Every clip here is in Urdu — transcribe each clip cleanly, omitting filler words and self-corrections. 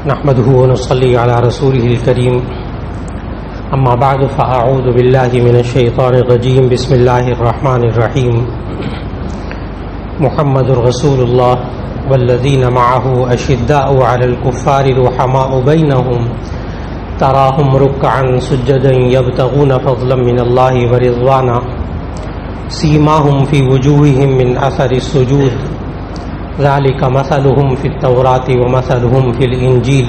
نحمده ونصلي على رسوله الكريم اما بعد فاعوذ بالله من الشيطان الرجيم بسم الله الرحمن الرحيم محمد رسول الله والذين معه اشداء على الكفار رحماء بينهم تراهم ركعا سجدا يبتغون فضلا من الله ورضوانا سيماهم في وجوههم من اثر السجود ذلك مثلهم في التوراة ومثلهم في الإنجيل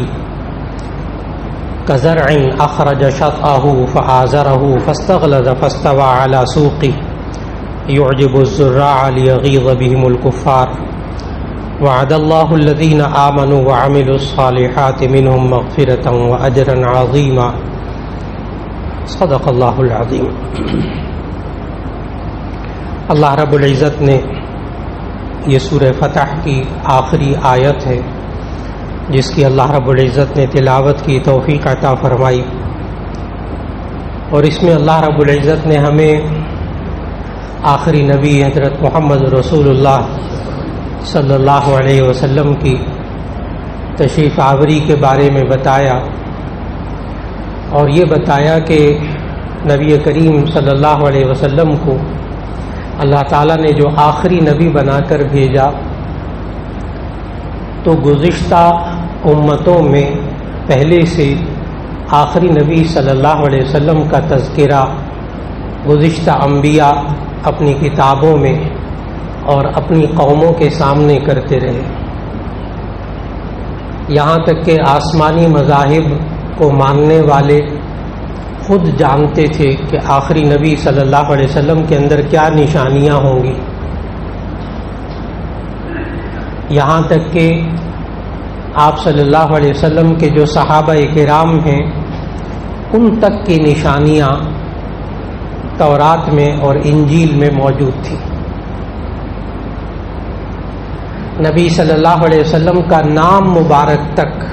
كزرع أخرج شطأه فآزره فاستغلظ فاستوى على سوقه يعجب الزراع ليغيظ بهم الكفار وعد الله الذين آمنوا وعملوا الصالحات منهم مغفرة وأجرا عظيما صدق الله العظيم. اللہ رب العزت نے یہ سورہ فتح کی آخری آیت ہے جس کی اللہ رب العزت نے تلاوت کی توفیق عطا فرمائی، اور اس میں اللہ رب العزت نے ہمیں آخری نبی حضرت محمد رسول اللہ صلی اللہ علیہ وسلم کی تشریف آوری کے بارے میں بتایا، اور یہ بتایا کہ نبی کریم صلی اللہ علیہ وسلم کو اللہ تعالیٰ نے جو آخری نبی بنا کر بھیجا تو گزشتہ امتوں میں پہلے سے آخری نبی صلی اللہ علیہ وسلم کا تذکرہ گزشتہ انبیاء اپنی کتابوں میں اور اپنی قوموں کے سامنے کرتے رہے، یہاں تک کہ آسمانی مذاہب کو ماننے والے خود جانتے تھے کہ آخری نبی صلی اللہ علیہ وسلم کے اندر کیا نشانیاں ہوں گی، یہاں تک کہ آپ صلی اللہ علیہ وسلم کے جو صحابہ کرام ہیں ان تک کی نشانیاں تورات میں اور انجیل میں موجود تھیں. نبی صلی اللہ علیہ وسلم کا نام مبارک تک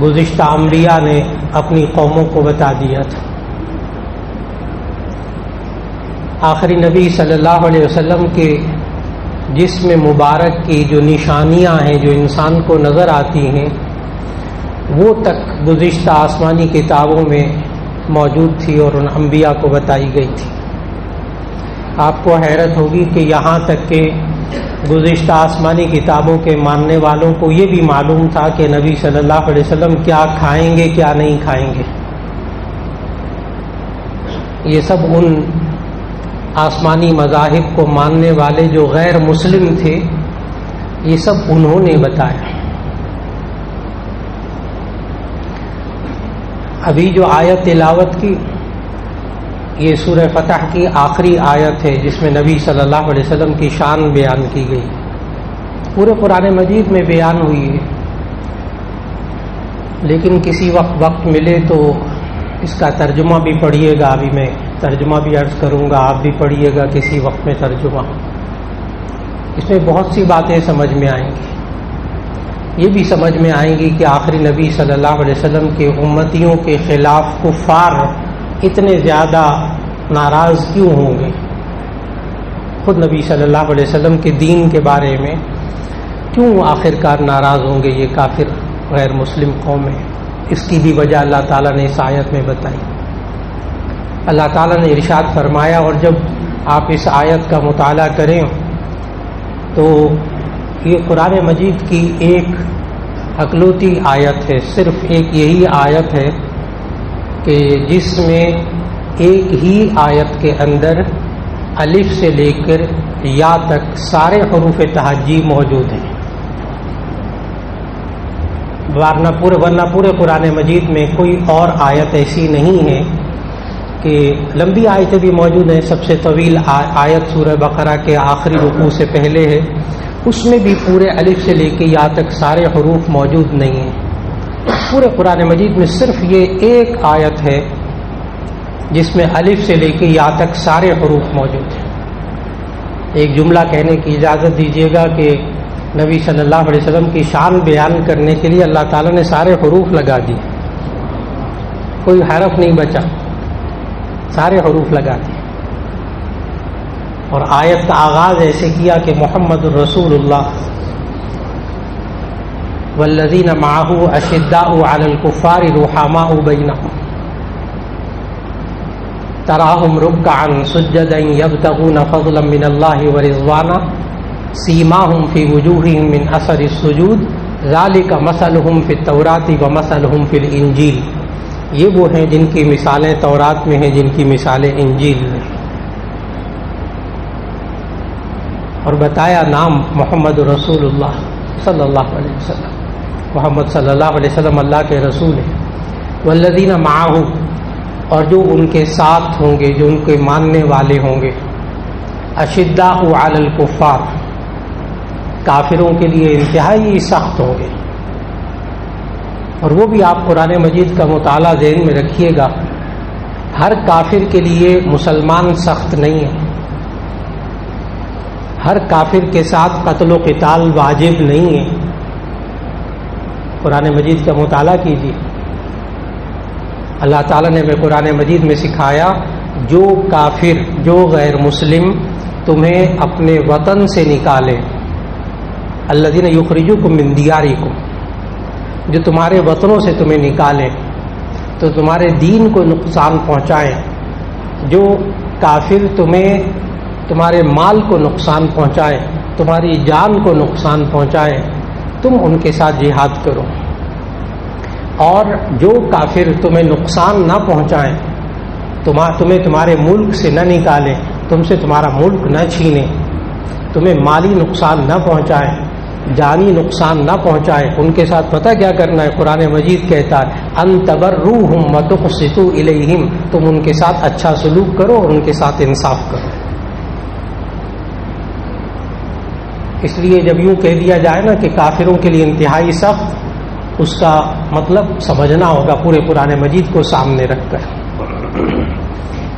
گزشتہ انبیاء نے اپنی قوموں کو بتا دیا تھا. آخری نبی صلی اللہ علیہ وسلم کے جسم مبارک کی جو نشانیاں ہیں جو انسان کو نظر آتی ہیں وہ تک گزشتہ آسمانی کتابوں میں موجود تھی اور ان انبیاء کو بتائی گئی تھی. آپ کو حیرت ہوگی کہ یہاں تک کہ گزشتہ آسمانی کتابوں کے ماننے والوں کو یہ بھی معلوم تھا کہ نبی صلی اللہ علیہ وسلم کیا کھائیں گے کیا نہیں کھائیں گے. یہ سب ان آسمانی مذاہب کو ماننے والے جو غیر مسلم تھے یہ سب انہوں نے بتایا. ابھی جو آیت تلاوت کی یہ سورہ فتح کی آخری آیت ہے جس میں نبی صلی اللہ علیہ وسلم کی شان بیان کی گئی. پورے قرآن مجید میں بیان ہوئی ہے، لیکن کسی وقت ملے تو اس کا ترجمہ بھی پڑھیے گا. ابھی میں ترجمہ بھی عرض کروں گا، آپ بھی پڑھیے گا کسی وقت میں ترجمہ. اس میں بہت سی باتیں سمجھ میں آئیں گی. یہ بھی سمجھ میں آئیں گی کہ آخری نبی صلی اللہ علیہ وسلم کے امتیوں کے خلاف کفار اتنے زیادہ ناراض کیوں ہوں گے، خود نبی صلی اللہ علیہ وسلم کے دین کے بارے میں کیوں آخرکار ناراض ہوں گے یہ کافر غیر مسلم قومیں. اس کی بھی وجہ اللہ تعالیٰ نے اس آیت میں بتائی. اللہ تعالیٰ نے ارشاد فرمایا، اور جب آپ اس آیت کا مطالعہ کریں تو یہ قرآن مجید کی ایک اکلوتی آیت ہے، صرف ایک یہی آیت ہے کہ جس میں ایک ہی آیت کے اندر الف سے لے کر یا تک سارے حروف تہجی موجود ہیں. ورنہ پورے قرآن مجید میں کوئی اور آیت ایسی نہیں ہے کہ لمبی آیتیں بھی موجود ہیں. سب سے طویل آیت سورہ بقرہ کے آخری رکوع سے پہلے ہے، اس میں بھی پورے الف سے لے کے یا تک سارے حروف موجود نہیں ہیں. پورے قرآن مجید میں صرف یہ ایک آیت ہے جس میں الف سے لے کے یا تک سارے حروف موجود ہیں. ایک جملہ کہنے کی اجازت دیجیے گا کہ نبی صلی اللہ علیہ وسلم کی شان بیان کرنے کے لیے اللہ تعالیٰ نے سارے حروف لگا دیے، کوئی حرف نہیں بچا، سارے حروف لگا دیے. اور آیت کا آغاز ایسے کیا کہ محمد الرسول اللہ والذین معہ اشداء علی الکفار رحماء بینہم تراہم رکعا سجدا یبتغون فضلا من اللہ ورضوانا سیماہم فی وجوہہم من اثر السجود ذالک مثلہم فی التوراۃ ومثلہم فی الانجیل. یہ وہ ہیں جن کی مثالیں تورات میں ہیں، جن کی مثالیں انجیل میں. اور بتایا نام محمد رسول اللہ صلی اللہ علیہ وسلم. محمد صلی اللہ علیہ وسلم اللہ کے رسول ہیں. والذین معہ، اور جو ان کے ساتھ ہوں گے، جو ان کے ماننے والے ہوں گے. اشداء علی الکفار، کافروں کے لیے انتہائی سخت ہوں گے. اور وہ بھی آپ قرآن مجید کا مطالعہ ذہن میں رکھیے گا، ہر کافر کے لیے مسلمان سخت نہیں ہے. ہر کافر کے ساتھ قتل و قتال واجب نہیں ہے. قرآن مجید کا مطالعہ کیجیے. اللہ تعالیٰ نے ہمیں قرآن مجید میں سکھایا، جو کافر، جو غیر مسلم تمہیں اپنے وطن سے نکالے، الذین یخرجوکم من دیارکم، جو تمہارے وطنوں سے تمہیں نکالے تو تمہارے دین کو نقصان پہنچائیں، جو کافر تمہیں تمہارے مال کو نقصان پہنچائیں، تمہاری جان کو نقصان پہنچائیں، تم ان کے ساتھ جہاد کرو. اور جو کافر تمہیں نقصان نہ پہنچائیں، تمہیں تمہارے ملک سے نہ نکالیں، تم سے تمہارا ملک نہ چھینیں، تمہیں مالی نقصان نہ پہنچائیں، جانی نقصان نہ پہنچائیں، ان کے ساتھ پتہ کیا کرنا ہے؟ قرآن مجید کہتا ہے ان تبروہم وتقسطوا الیہم، تم ان کے ساتھ اچھا سلوک کرو اور ان کے ساتھ انصاف کرو. اس لیے جب یوں کہہ دیا جائے نا کہ کافروں کے لیے انتہائی سخت، اس کا مطلب سمجھنا ہوگا پورے قرآن مجید کو سامنے رکھ کر.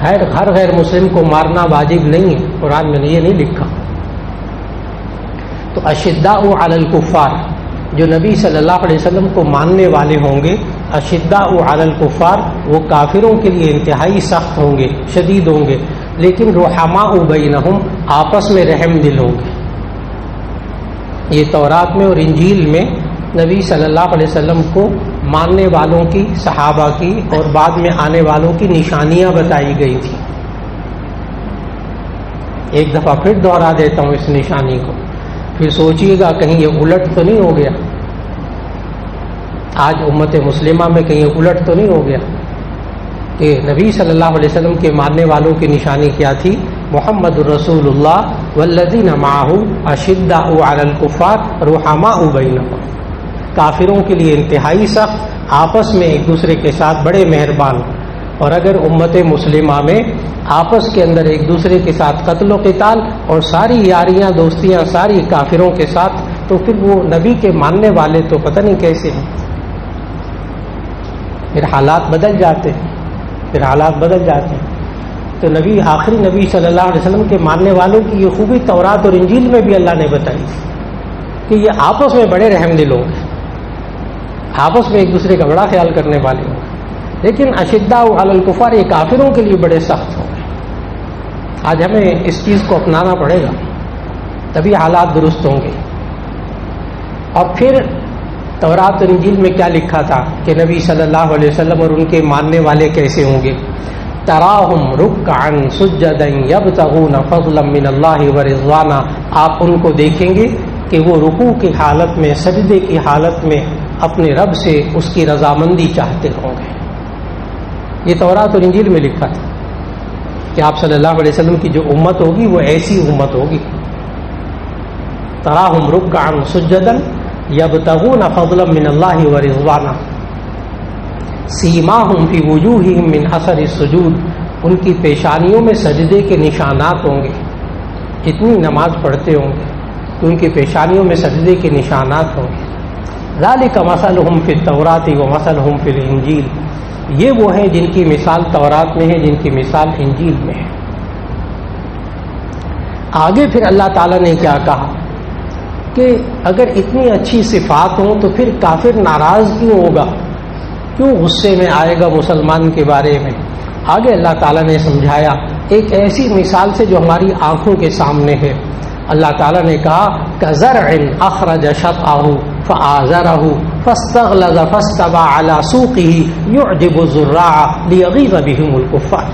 ہر غیر مسلم کو مارنا واجب نہیں ہے، قرآن میں یہ نہیں لکھا. تو اشداء علی الکفار، جو نبی صلی اللہ علیہ وسلم کو ماننے والے ہوں گے، اشداء علی الکفار، وہ کافروں کے لیے انتہائی سخت ہوں گے، شدید ہوں گے، لیکن رحماء بینہم، آپس میں رحم دل ہوں گے. یہ تورات میں اور انجیل میں نبی صلی اللہ علیہ وسلم کو ماننے والوں کی، صحابہ کی اور بعد میں آنے والوں کی نشانیاں بتائی گئی تھی. ایک دفعہ پھر دوہرا دیتا ہوں اس نشانی کو، پھر سوچئے گا کہیں یہ الٹ تو نہیں ہو گیا. آج امت مسلمہ میں کہیں الٹ تو نہیں ہو گیا کہ نبی صلی اللہ علیہ وسلم کے ماننے والوں کی نشانی کیا تھی؟ محمد الرسول اللہ والذین معہ اشداء علی الکفار رحماء بینہم، کافروں کے لیے انتہائی سخت، آپس میں ایک دوسرے کے ساتھ بڑے مہربان. اور اگر امت مسلمہ میں آپس کے اندر ایک دوسرے کے ساتھ قتل و قتال اور ساری یاریاں دوستیاں ساری کافروں کے ساتھ، تو پھر وہ نبی کے ماننے والے تو پتہ نہیں کیسے ہیں. پھر حالات بدل جاتے ہیں، پھر حالات بدل جاتے ہیں. تو نبی، آخری نبی صلی اللہ علیہ وسلم کے ماننے والوں کی یہ خوبی تورات اور انجیل میں بھی اللہ نے بتائی کہ یہ آپس میں بڑے رحم دل ہوں گے، آپس میں ایک دوسرے کا بڑا خیال کرنے والے ہوں گے. لیکن اشداء علی الکفار، یہ کافروں کے لیے بڑے سخت ہوں گے. آج ہمیں اس چیز کو اپنانا پڑے گا، تبھی حالات درست ہوں گے. اور پھر تورات اور انجیل میں کیا لکھا تھا کہ نبی صلی اللہ علیہ وسلم اور ان کے ماننے والے کیسے ہوں گے؟ تراہم رکعا سجدا یبتغون فضلا من اللہ ورضوانا، آپ ان کو دیکھیں گے کہ وہ رکوع کی حالت میں، سجدے کی حالت میں اپنے رب سے اس کی رضامندی چاہتے ہوں گے. یہ تورات اور انجیل میں لکھا تھا کہ آپ صلی اللہ علیہ وسلم کی جو امت ہوگی وہ ایسی امت ہوگی. تراہم رکعا سجدا یبتغون فضلا من اللہ ورضوانا سیماہم فی وجوہہم من اثر السجود، ان کی پیشانیوں میں سجدے کے نشانات ہوں گے. جتنی نماز پڑھتے ہوں گے تو ان کی پیشانیوں میں سجدے کے نشانات ہوں گے. ذالک مثلہم فی التوراۃ ومثلہم فی الانجیل، یہ وہ ہیں جن کی مثال تورات میں ہے، جن کی مثال انجیل میں ہے. آگے پھر اللہ تعالیٰ نے کیا کہا کہ اگر اتنی اچھی صفات ہوں تو پھر کافر ناراض کیوں ہوگا، کیوں غصے میں آئے گا مسلمان کے بارے میں؟ آگے اللہ تعالیٰ نے سمجھایا ایک ایسی مثال سے جو ہماری آنکھوں کے سامنے ہے. اللہ تعالیٰ نے کہا کزرع اخرج شطأہ فآزره فاستغلظ فاستوى على سوقه يعجب الزراع ليغيظ بهم الكفار.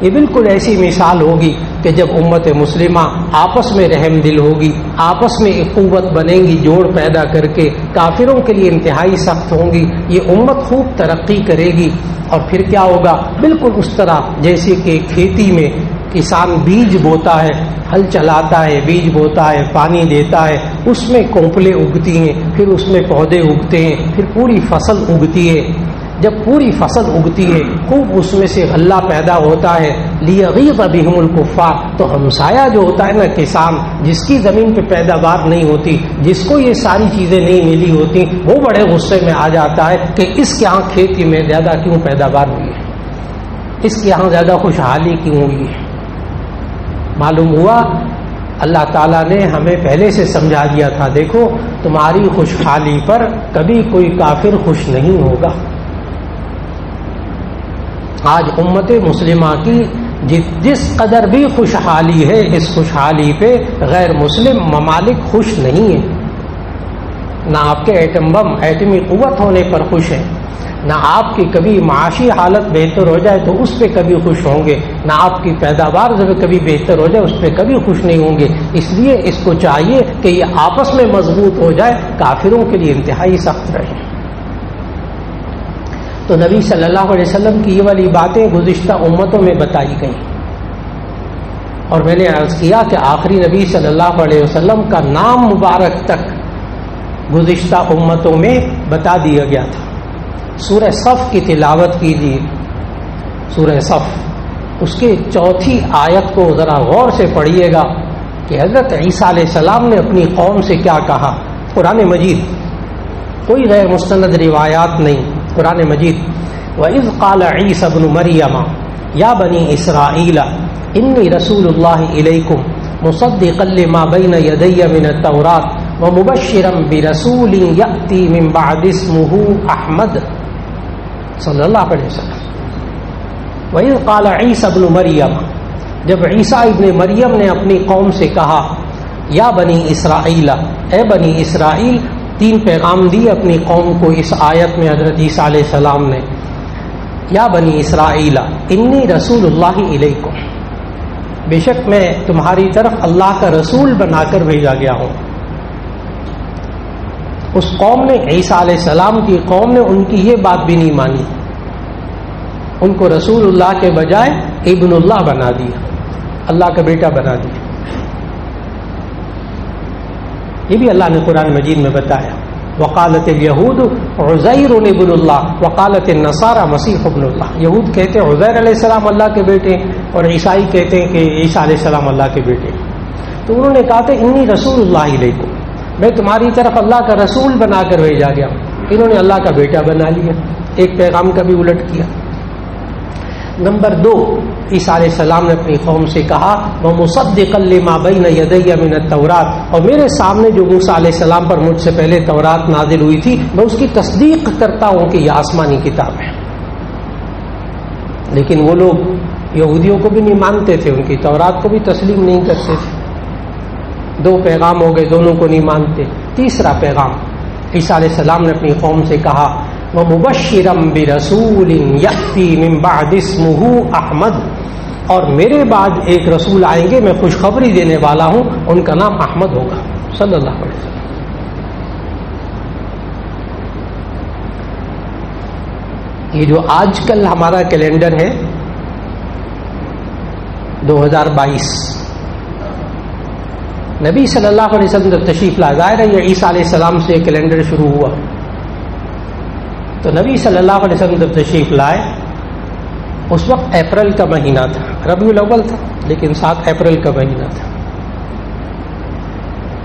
یہ بالکل ایسی مثال ہوگی کہ جب امت مسلمہ آپس میں رحم دل ہوگی، آپس میں ایک قوت بنیں گی جوڑ پیدا کر کے، کافروں کے لیے انتہائی سخت ہوں گی، یہ امت خوب ترقی کرے گی. اور پھر کیا ہوگا؟ بالکل اس طرح جیسے کہ کھیتی میں کسان بیج بوتا ہے، ہل چلاتا ہے، بیج بوتا ہے، پانی دیتا ہے، اس میں کونپلیں اگتی ہیں، پھر اس میں پودے اگتے ہیں، پھر پوری فصل اگتی ہے. جب پوری فصل اگتی ہے، خوب اس میں سے غلہ پیدا ہوتا ہے، لیغیظ بہم الکفار، تو ہمسایہ جو ہوتا ہے نا کسان، جس کی زمین پہ پیداوار نہیں ہوتی، جس کو یہ ساری چیزیں نہیں ملی ہوتی، وہ بڑے غصے میں آ جاتا ہے کہ اس کے ہاں کھیتی میں زیادہ کیوں پیداوار ہوئی ہے، اس کے ہاں زیادہ خوشحالی کیوں ہوئی ہے. معلوم ہوا اللہ تعالیٰ نے ہمیں پہلے سے سمجھا دیا تھا، دیکھو تمہاری خوشحالی پر کبھی کوئی کافر خوش نہیں ہوگا. آج امت مسلمہ کی جس قدر بھی خوشحالی ہے، اس خوشحالی پہ غیر مسلم ممالک خوش نہیں ہیں. نہ آپ کے ایٹم بم ایٹمی قوت ہونے پر خوش ہیں، نہ آپ کی کبھی معاشی حالت بہتر ہو جائے تو اس پہ کبھی خوش ہوں گے، نہ آپ کی پیداوار جب کبھی بہتر ہو جائے اس پہ کبھی خوش نہیں ہوں گے. اس لیے اس کو چاہیے کہ یہ آپس میں مضبوط ہو جائے، کافروں کے لیے انتہائی سخت رہے. تو نبی صلی اللہ علیہ وسلم کی یہ والی باتیں گزشتہ امتوں میں بتائی گئیں، اور میں نے عرض کیا کہ آخری نبی صلی اللہ علیہ وسلم کا نام مبارک تک گزشتہ امتوں میں بتا دیا گیا تھا. سورہ صف کی تلاوت کیجیے، سورہ صف اس کے 4 آیت کو ذرا غور سے پڑھیے گا کہ حضرت عیسیٰ علیہ السلام نے اپنی قوم سے کیا کہا. قرآن مجید، کوئی غیر مستند روایات نہیں، قرآن مجید. وَإِذْ قَالَ عِيسَى ابْنُ مَرْيَمَ يَا بَنِي إِسْرَائِيلَ إِنِّي رَسُولُ اللَّهِ إِلَيْكُمْ مُصَدِّقًا لِمَا بَيْنَ يَدَيَّ مِنَ التَّوْرَاةِ وَمُبَشِّرًا بِرَسُولٍ يَأْتِي مِن بَعْدِ اسْمُهُ أَحْمَدُ صلی اللہ علیہ وسلم. وَإِذْ قَالَ عِيسَى ابْنُ مَرْيَمَ، جب عیسیٰ ابن مریم نے اپنی قوم سے کہا، یا بنی اسرائیل، اے بنی اسرائیل. 3 پیغام دیے اپنی قوم کو اس آیت میں حضرت عیسیٰ علیہ السلام نے. یا بنی اسرائیل انی رسول اللہ علیکم، بے شک میں تمہاری طرف اللہ کا رسول بنا کر بھیجا گیا ہوں. اس قوم نے، عیسیٰ علیہ السلام کی قوم نے ان کی یہ بات بھی نہیں مانی، ان کو رسول اللہ کے بجائے ابن اللہ بنا دیا، اللہ کا بیٹا بنا دیا. یہ بھی اللہ نے قرآن مجید میں بتایا. وقالت الیہود عزیر ابن اللہ وقالت النصارى مسیح ابن اللہ. یہود کہتے ہیں عزیر علیہ السلام اللہ کے بیٹے، اور عیسائی کہتے ہیں کہ عیسیٰ علیہ السلام اللہ کے بیٹے. تو انہوں نے کہا تھا انی رسول اللہ علیکم، میں تمہاری طرف اللہ کا رسول بنا کر بھیجا گیا. انہوں نے اللہ کا بیٹا بنا لیا، ایک پیغام کا بھی الٹ کیا. نمبر 2، عیسیٰ علیہ السلام نے اپنی قوم سے کہا وَمُصَدِّقًا لِمَا بَيْنَ يَدَيَّ مِنَ التَّوْرَاةِ، اور میرے سامنے جو موسیٰ علیہ السلام پر مجھ سے پہلے تورات نازل ہوئی تھی، میں اس کی تصدیق کرتا ہوں کہ یہ آسمانی کتاب ہے. لیکن وہ لوگ یہودیوں کو بھی نہیں مانتے تھے، ان کی تورات کو بھی تسلیم نہیں کرتے تھے. 2 پیغام ہو گئے، دونوں کو نہیں مانتے. تیسرا پیغام، عیسیٰ علیہ السلام نے اپنی قوم سے کہا وَمُبَشِّرًا بِرَسُولٍ يَأْتِي مِن بَعْدِ اسْمُهُ أَحْمَدُ، اور میرے بعد ایک رسول آئیں گے، میں خوشخبری دینے والا ہوں، ان کا نام احمد ہوگا صلی اللہ علیہ وسلم. یہ جو آج کل ہمارا کیلنڈر ہے 2022، نبی صلی اللہ علیہ وسلم جب تشریف لائے، ظاہر ہے یہ عیسیٰ علیہ السلام سے کیلنڈر شروع ہوا. تو نبی صلی اللہ علیہ وسلم جب تشریف لائے اس وقت اپریل کا مہینہ تھا، ربیع الاول تھا لیکن 7 اپریل کا مہینہ تھا،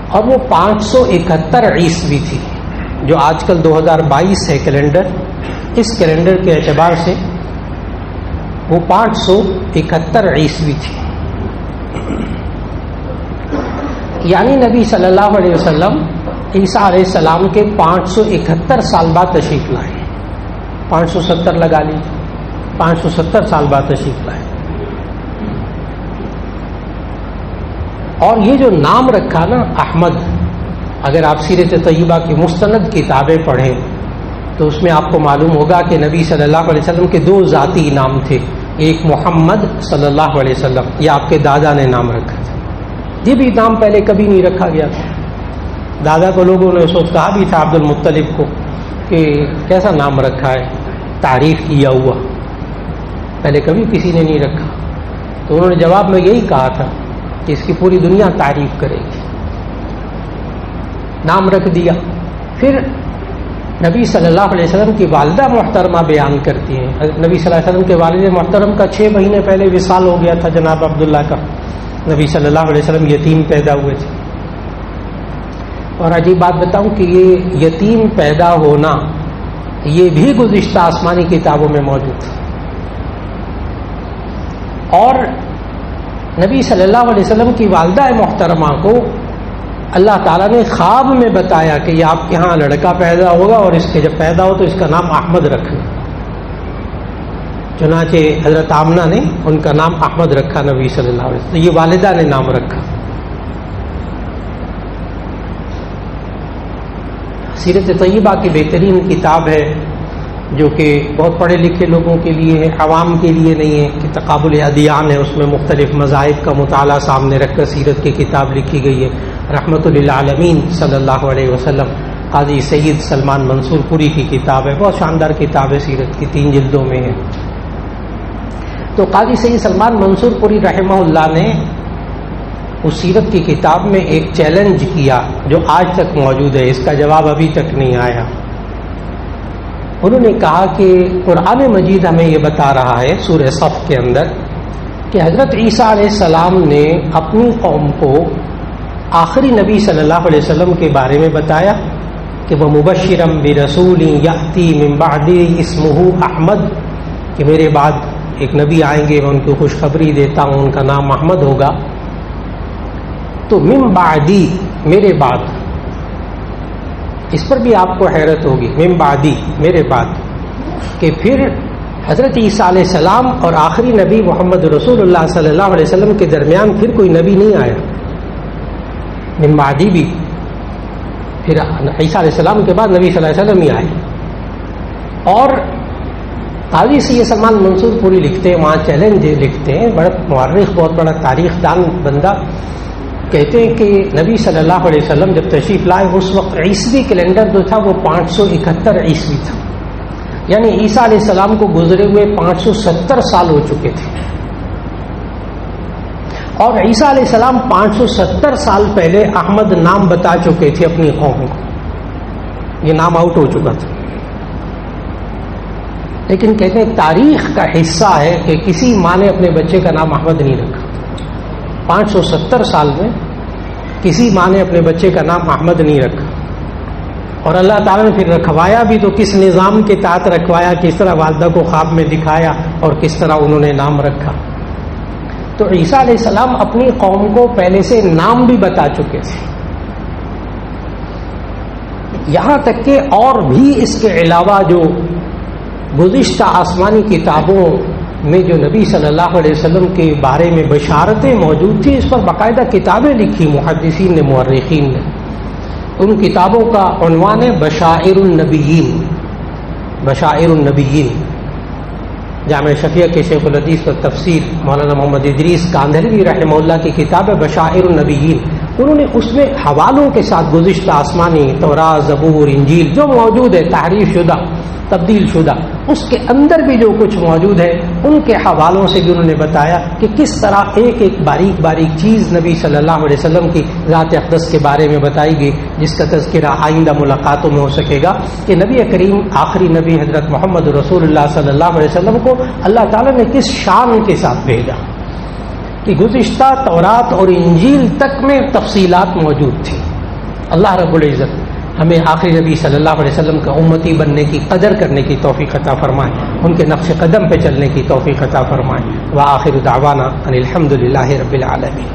اور وہ 571 عیسوی تھی. جو آج کل 2022 ہے کیلنڈر، اس کیلنڈر کے اعتبار سے وہ 571 عیسوی تھی. یعنی نبی صلی اللہ علیہ وسلم عیسیٰ علیہ السلام کے 571 سال بعد تشریف لائے. 570 لگا لیجیے، 570 سال بعد تشریف لائے. اور یہ جو نام رکھا نا احمد، اگر آپ سیرت طیبہ کی مستند کتابیں پڑھیں تو اس میں آپ کو معلوم ہوگا کہ نبی صلی اللہ علیہ وسلم کے دو ذاتی نام تھے. ایک محمد صلی اللہ علیہ وسلم، یہ آپ کے دادا نے نام رکھا تھا. یہ بھی نام پہلے کبھی نہیں رکھا گیا تھا. دادا کو لوگوں نے اس وقت کہا بھی تھا عبد المطلب کو کہ کیسا نام رکھا ہے، تعریف کیا ہوا، پہلے کبھی کسی نے نہیں رکھا. تو انہوں نے جواب میں یہی کہا تھا کہ اس کی پوری دنیا تعریف کرے گی. نام رکھ دیا. پھر نبی صلی اللہ علیہ وسلم کی والدہ محترمہ بیان کرتی ہیں، نبی صلی اللہ علیہ وسلم کے والد محترم کا 6 مہینے پہلے وصال ہو گیا تھا جناب عبداللہ کا. نبی صلی اللہ علیہ وسلم یتیم پیدا ہوئے تھے. اور عجیب بات بتاؤں کہ یہ یتیم پیدا ہونا یہ بھی گزشتہ آسمانی کتابوں میں موجود تھا. اور نبی صلی اللہ علیہ وسلم کی والدہ محترمہ کو اللہ تعالیٰ نے خواب میں بتایا کہ یہ آپ کے ہاں لڑکا پیدا ہوگا اور اس کے جب پیدا ہو تو اس کا نام احمد رکھنا. چنانچہ حضرت آمنہ نے ان کا نام احمد رکھا نبی صلی اللہ علیہ وسلم. یہ والدہ نے نام رکھا. سیرت طیبہ کی بہترین کتاب ہے جو کہ بہت پڑھے لکھے لوگوں کے لیے ہے، عوام کے لیے نہیں ہے. کہ تقابل ادیان ہے، اس میں مختلف مذاہب کا مطالعہ سامنے رکھ کر سیرت کی کتاب لکھی گئی ہے. رحمت للعالمین صلی اللہ علیہ وسلم قاضی سید سلمان منصور پوری کی کتاب ہے. بہت شاندار کتاب ہے، سیرت کی 3 جلدوں میں ہے. تو قاضی سید سلمان منصور پوری رحمہ اللہ نے اس سیرت کی کتاب میں ایک چیلنج کیا جو آج تک موجود ہے، اس کا جواب ابھی تک نہیں آیا. انہوں نے کہا کہ قرآن مجید ہمیں یہ بتا رہا ہے سورہ صف کے اندر کہ حضرت عیسیٰ علیہ السلام نے اپنی قوم کو آخری نبی صلی اللہ علیہ وسلم کے بارے میں بتایا کہ وہ مبشرم برسول یأتی من بعدی اسمہ احمد، کہ میرے بعد ایک نبی آئیں گے، میں ان کو خوشخبری دیتا ہوں، ان کا نام احمد ہوگا. تو من بعدی میرے بعد، اس پر بھی آپ کو حیرت ہوگی، من بعدی میرے بعد، کہ پھر حضرت عیسیٰ علیہ السلام اور آخری نبی محمد رسول اللہ صلی اللہ علیہ وسلم کے درمیان پھر کوئی نبی نہیں آیا. من بعدی بھی پھر عیسیٰ علیہ السلام کے بعد نبی صلی اللہ علیہ وسلم ہی آئے. اور قاضی سید سلمان منصور پوری لکھتے ہیں، وہاں چیلنج لکھتے ہیں، بڑا مورخ، بہت بڑا تاریخ دان بندہ، کہتے ہیں کہ نبی صلی اللہ علیہ وسلم جب تشریف لائے اس وقت عیسوی کیلنڈر جو تھا وہ 571 عیسوی تھا، یعنی عیسیٰ علیہ السلام کو گزرے ہوئے 570 سال ہو چکے تھے. اور عیسیٰ علیہ السلام 570 سال پہلے احمد نام بتا چکے تھے اپنی قوم کو، یہ نام آؤٹ ہو چکا تھا. لیکن کہتے ہیں تاریخ کا حصہ ہے کہ کسی ماں نے اپنے بچے کا نام احمد نہیں رکھا. 570 سال میں کسی ماں نے اپنے بچے کا نام احمد نہیں رکھا. اور اللہ تعالیٰ نے پھر رکھوایا بھی تو کس نظام کے تحت رکھوایا، کس طرح والدہ کو خواب میں دکھایا اور کس طرح انہوں نے نام رکھا. تو عیسیٰ علیہ السلام اپنی قوم کو پہلے سے نام بھی بتا چکے تھے. یہاں تک کہ اور بھی اس کے علاوہ جو گزشتہ آسمانی کتابوں میں جو نبی صلی اللہ علیہ وسلم کے بارے میں بشارتیں موجود تھیں، اس پر باقاعدہ کتابیں لکھی محدثین نے، مورخین نے. ان کتابوں کا عنوان ہے بشائر النبیین. بشائر النبیین جامع شفیع کے شیخ الحدیث و تفسیر مولانا محمد ادریس کاندھلوی رحمہ اللہ کی کتاب ہے بشائر النبیین. انہوں نے اس میں حوالوں کے ساتھ گزشتہ آسمانی تورات، زبور، انجیل جو موجود ہے تحریف شدہ، تبدیل شدہ، اس کے اندر بھی جو کچھ موجود ہے ان کے حوالوں سے بھی انہوں نے بتایا کہ کس طرح ایک ایک باریک باریک چیز نبی صلی اللہ علیہ وسلم کی ذات اقدس کے بارے میں بتائی گئی، جس کا تذکرہ آئندہ ملاقاتوں میں ہو سکے گا. کہ نبی کریم آخری نبی حضرت محمد رسول اللہ صلی اللہ علیہ وسلم کو اللہ تعالیٰ نے کس شان کے ساتھ بھیجا کہ گزشتہ تورات اور انجیل تک میں تفصیلات موجود تھیں. اللہ رب العزت ہمیں آخری نبی صلی اللہ علیہ وسلم کا امتی بننے کی قدر کرنے کی توفیق عطا فرمائے، ان کے نقش قدم پہ چلنے کی توفیق عطا فرمائے. وآخر دعوانا ان الحمد للہ رب العالمین.